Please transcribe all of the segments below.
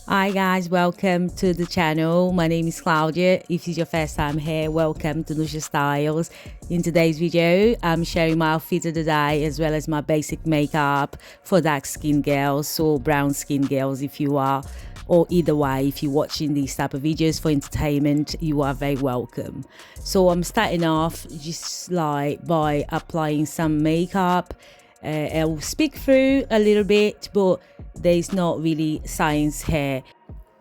Hi guys, welcome to the channel. My name is Claudia. If it's your first time here, welcome to Nusha Styles. In today's video, I'm sharing my outfit of the day as well as my basic makeup for dark skin girls or brown skin girls if you are, or either way, if you're watching these type of videos for entertainment, you are very welcome. So I'm starting off just like by applying some makeup. I'll speak through a little bit, but there's not really science here.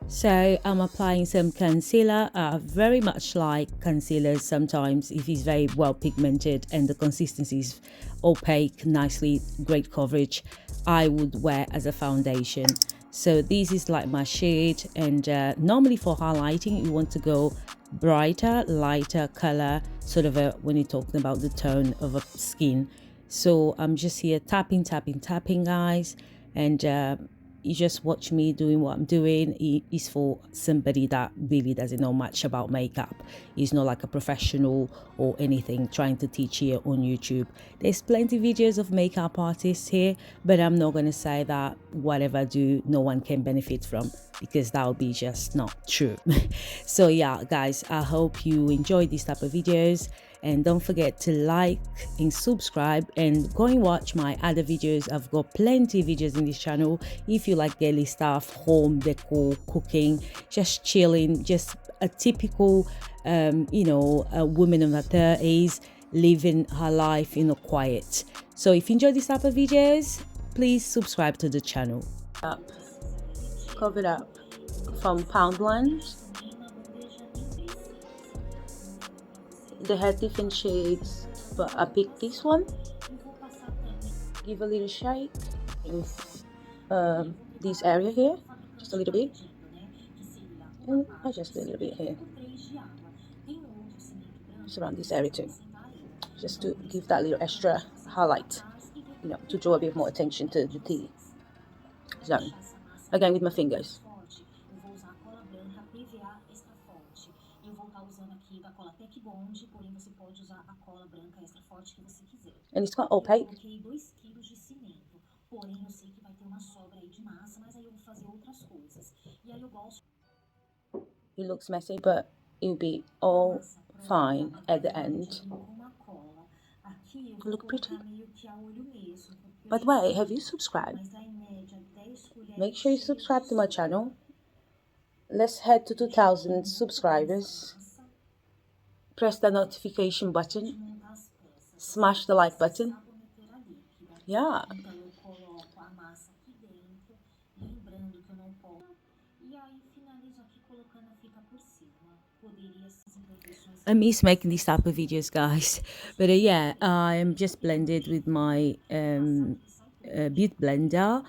So I'm applying some concealer. I very much like concealers sometimes if it's very well pigmented and the consistency is opaque, nicely, great coverage. I would wear as a foundation. So this is like my shade, and normally for highlighting you want to go brighter, lighter color, sort of when you're talking about the tone of a skin. So I'm just here tapping guys, and you just watch me doing what I'm doing. It's for somebody that really doesn't know much about makeup. It's not like a professional or anything trying to teach here on YouTube. There's plenty of videos of makeup artists here, but I'm not going to say that whatever I do no one can benefit from, because that would be just not true. So yeah guys, I hope you enjoy these type of videos, and don't forget to like and subscribe and go and watch my other videos. I've got plenty of videos in this channel if you like girly stuff, home decor, cooking, just chilling, just a typical a woman of the 30s living her life in a quiet. So if you enjoy this type of videos, please subscribe to the channel. Covered up from Poundland. They had different shades, but I picked this one. Give a little shake in this area here, just a little bit, and I just do a little bit here, just around this area too, just to give that little extra highlight, to draw a bit more attention to the T zone. Again with my fingers. And it's quite opaque. It looks messy, but it'll be all fine at the end. Look pretty. By the way, have you subscribed? Make sure you subscribe to my channel. Let's head to 2,000 subscribers. Press the notification button. Smash the like button. Yeah. I miss making these type of videos, guys. But yeah, I'm just blended with my beauty blender.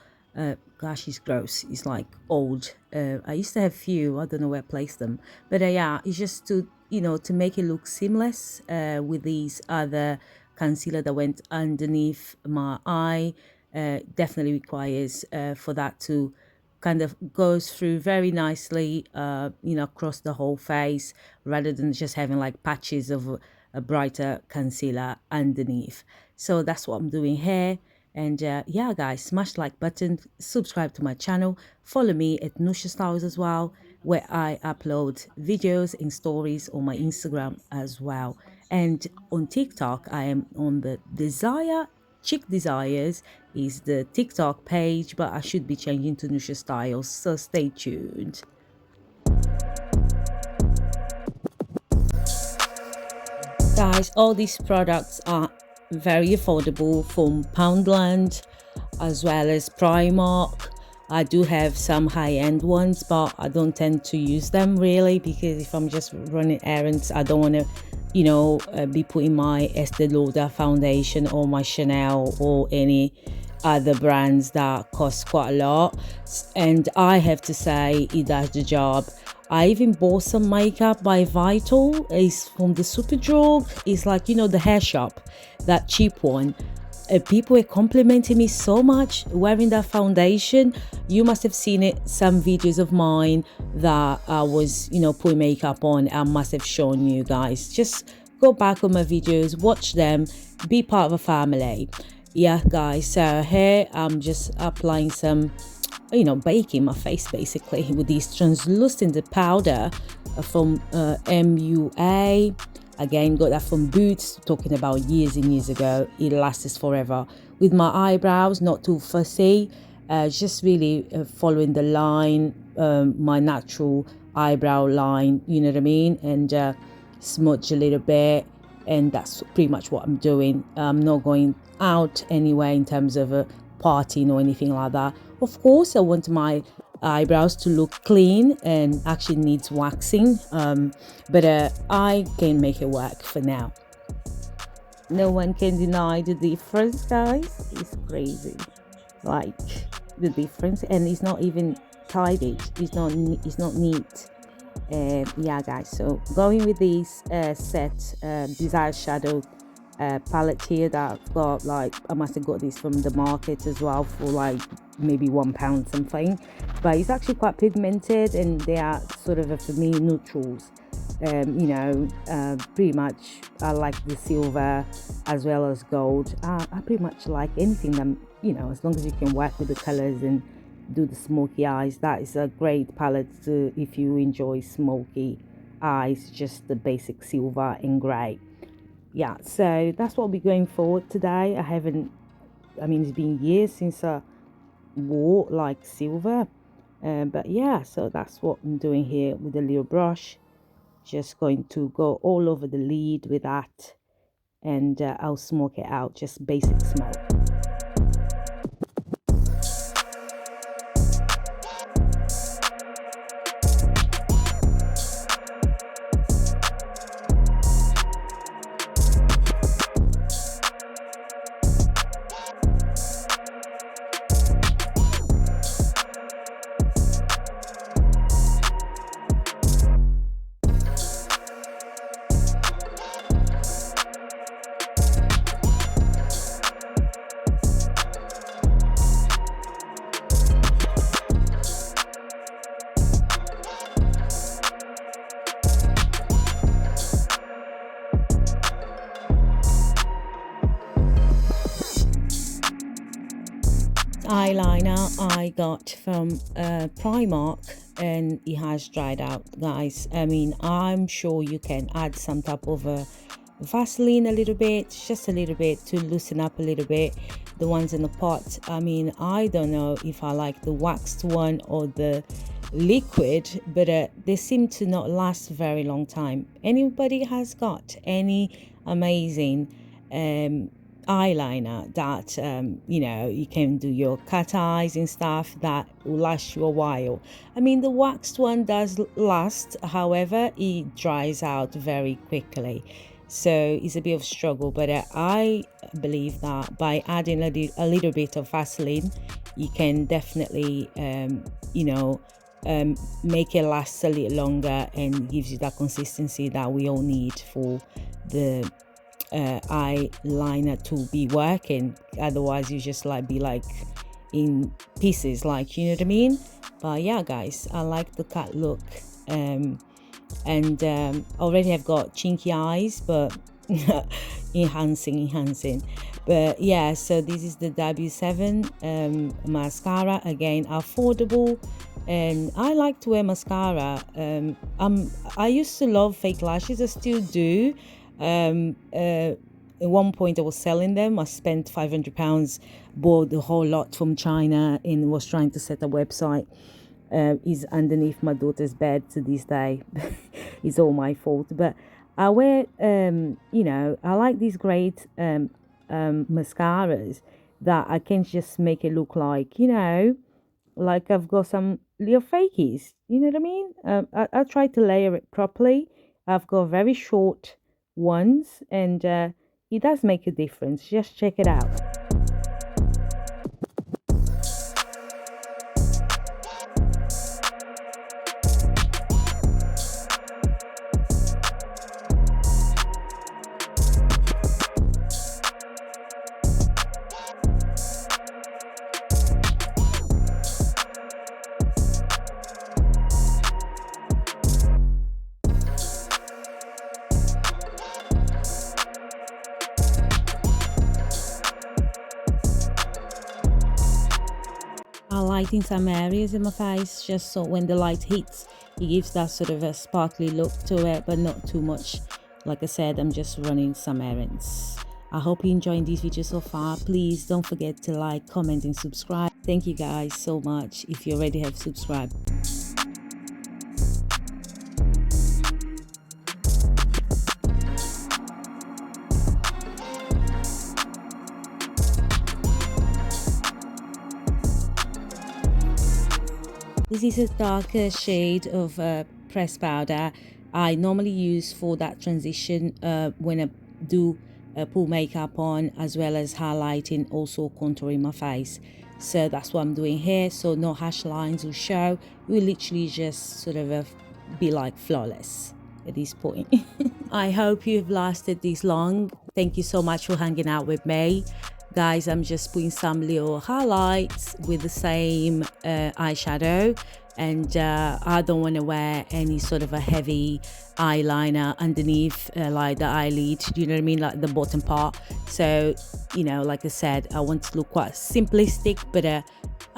Gosh, it's gross. It's like old. I used to have few. I don't know where I placed them. But yeah, it's just to to make it look seamless with these other concealer that went underneath my eye. Definitely requires for that to kind of goes through very nicely across the whole face, rather than just having like patches of a brighter concealer underneath. So that's what I'm doing here. And yeah guys, smash the like button, subscribe to my channel, follow me at Nusha Styles as well, where I upload videos and stories on my Instagram as well. And on TikTok I am on the Chick Desires is the TikTok page, but I should be changing to Nusha Styles, so stay tuned. Guys, all these products are very affordable from Poundland as well as Primark. I do have some high-end ones, but I don't tend to use them really, because if I'm just running errands, I don't want to be putting my Estee Lauder foundation or my Chanel or any other brands that cost quite a lot. And I have to say it does the job. I even bought some makeup by Vital. It's from the Superdrug. It's like the hair shop, that cheap one. People were complimenting me so much wearing that foundation. You must have seen it, some videos of mine that I was putting makeup on. I must have shown you guys. Just go back on my videos, watch them, be part of a family. Yeah guys, so here I'm just applying some baking my face basically with this translucent powder from MUA. Again, got that from Boots, talking about years and years ago. It lasts forever. With my eyebrows, not too fussy, just really following the line, my natural eyebrow line, you know what I mean? And smudge a little bit, and that's pretty much what I'm doing. I'm not going out anywhere in terms of a partying or anything like that. Of course, I want my eyebrows to look clean and actually needs waxing, but I can make it work for now. No one can deny the difference, guys. It's crazy, like the difference, and it's not even tidy. It's not neat. Yeah, guys, so going with this set Desire Shadow palette here that I've got, like I must have got this from the market as well for like maybe £1 something, but it's actually quite pigmented, and they are sort of for me neutrals. Pretty much I like the silver as well as gold. I pretty much like anything that, as long as you can work with the colors and do the smoky eyes. That is a great palette if you enjoy smoky eyes, just the basic silver and grey. Yeah, so that's what we're going for today. It's been years since I wore like silver, but yeah, so that's what I'm doing here with the little brush. Just going to go all over the lid with that, and I'll smoke it out, just basic smoke. Eyeliner I got from Primark, and it has dried out, guys. I'm sure you can add some type of Vaseline a little bit, just a little bit, to loosen up a little bit the ones in the pot. I don't know if I like the waxed one or the liquid, but they seem to not last a very long time. Anybody has got any amazing eyeliner that you can do your cut eyes and stuff that will last you a while? The waxed one does last, however it dries out very quickly, so it's a bit of a struggle, but I believe that by adding a little bit of Vaseline, you can definitely make it last a little longer, and gives you that consistency that we all need for the eyeliner to be working. Otherwise you just be like in pieces, you know what I mean? But yeah, guys, I like the cut look, and already I've got chinky eyes, but enhancing. But yeah, so this is the W7 mascara, again affordable, and I like to wear mascara. I used to love fake lashes, I still do. At one point I was selling them. I spent £500, bought the whole lot from China, and was trying to set a website. Is underneath my daughter's bed to this day. It's all my fault, but I wear I like these great mascaras that I can just make it look like like I've got some little fakies, you know what I mean? I try to layer it properly. I've got very short ones, and it does make a difference. Just check it out. highlighting some areas in my face, just so when the light hits, it gives that sort of a sparkly look to it, but not too much. Like I said, I'm just running some errands. I hope you're enjoying this video so far. Please don't forget to like, comment and subscribe. Thank you guys so much if you already have subscribed. This is a darker shade of pressed powder I normally use for that transition when I do pull makeup on, as well as highlighting, also contouring my face. So that's what I'm doing here, so no harsh lines will show. It will literally just sort of be like flawless at this point. I hope you've lasted this long. Thank you so much for hanging out with me. Guys, I'm just putting some little highlights with the same eyeshadow, and I don't want to wear any sort of a heavy eyeliner underneath like the eyelid, do you know what I mean, like the bottom part. So, you know, like I said, I want to look quite simplistic, but a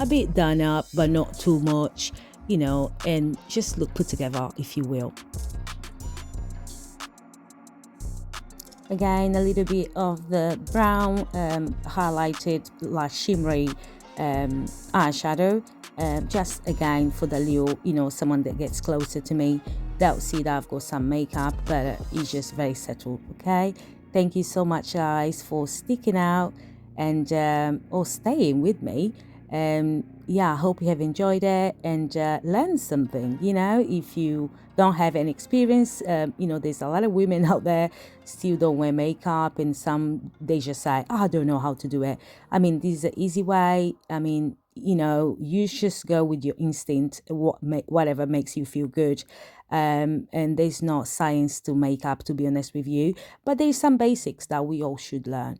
bit done up, but not too much, you know, and just look put together, if you will. Again, a little bit of the brown highlighted like shimmery eyeshadow, just again for the little, you know, someone that gets closer to me, they'll see that I've got some makeup, but it's just very settled. Okay, thank you so much guys for sticking out and or staying with me. Yeah, I hope you have enjoyed it and learned something. You know, if you don't have any experience, you know, there's a lot of women out there still don't wear makeup, and some they just say, oh, I don't know how to do it. I mean, this is an easy way. I mean, you know, you just go with your instinct, whatever makes you feel good. And there's no science to makeup, to be honest with you, but there's some basics that we all should learn.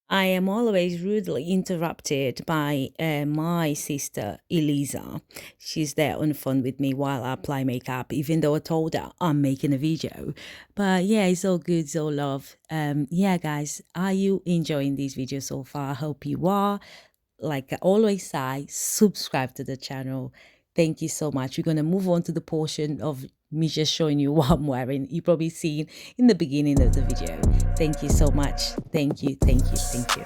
I am always rudely interrupted by my sister Elisa. She's there on the phone with me while I apply makeup, even though I told her I'm making a video. But yeah, it's all good, it's all love. Yeah, guys, are you enjoying this video so far? I hope you are. Like I always say, subscribe to the channel. Thank you so much. We're going to move on to the portion of me just showing you what I'm wearing. You probably seen in the beginning of the video. Thank you so much. Thank you, thank you, thank you.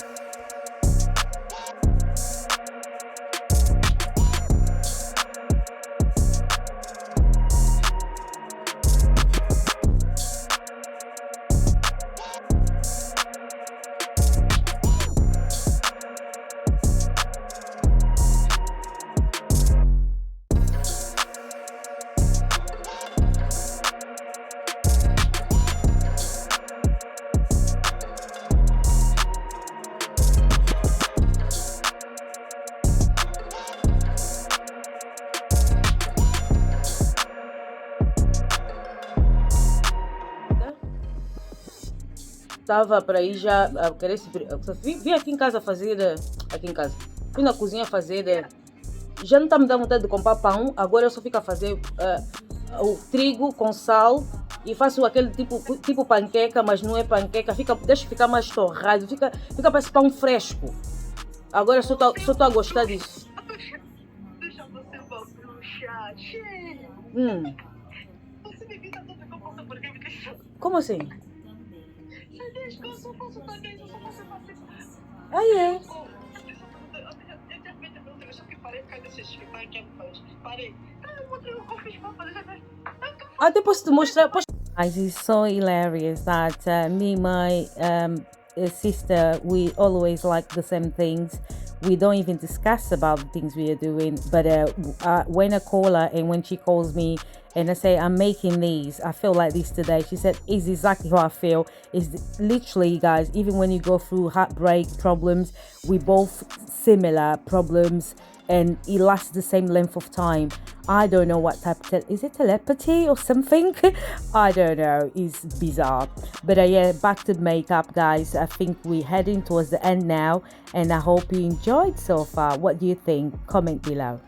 Estava para aí já a querer se... Vim aqui em casa fazer... Aqui em casa. Fui na cozinha fazer... Já não está me dando vontade de comprar pão. Agora eu só fico a fazer o trigo com sal. E faço aquele tipo panqueca, mas não é panqueca. Deixa ficar mais torrado. Fica parece pão fresco. Agora só tô a gostar disso. Deixa você uma bruxa. Você me evita tudo que eu posso por quem me deixou. Como assim? Eu só faço também, eu só faço fazer. Ah, é? Eu já parei por causa desses que ela faz. Parei. Eu mostrei o que eu fiz pra fazer. Até posso te mostrar. Guys, it's so hilarious that me and my sister, we always like the same things. We don't even discuss about the things we are doing. But when I call her and when she calls me and I say, I'm making these, I feel like this today. She said, it's exactly how I feel. It's literally, guys, even when you go through heartbreak problems, we both similar problems and it lasts the same length of time. I don't know what type of, is it telepathy or something? I don't know, it's bizarre. But yeah, back to makeup, guys. I think we're heading towards the end now and I hope you enjoyed so far. What do you think? Comment below.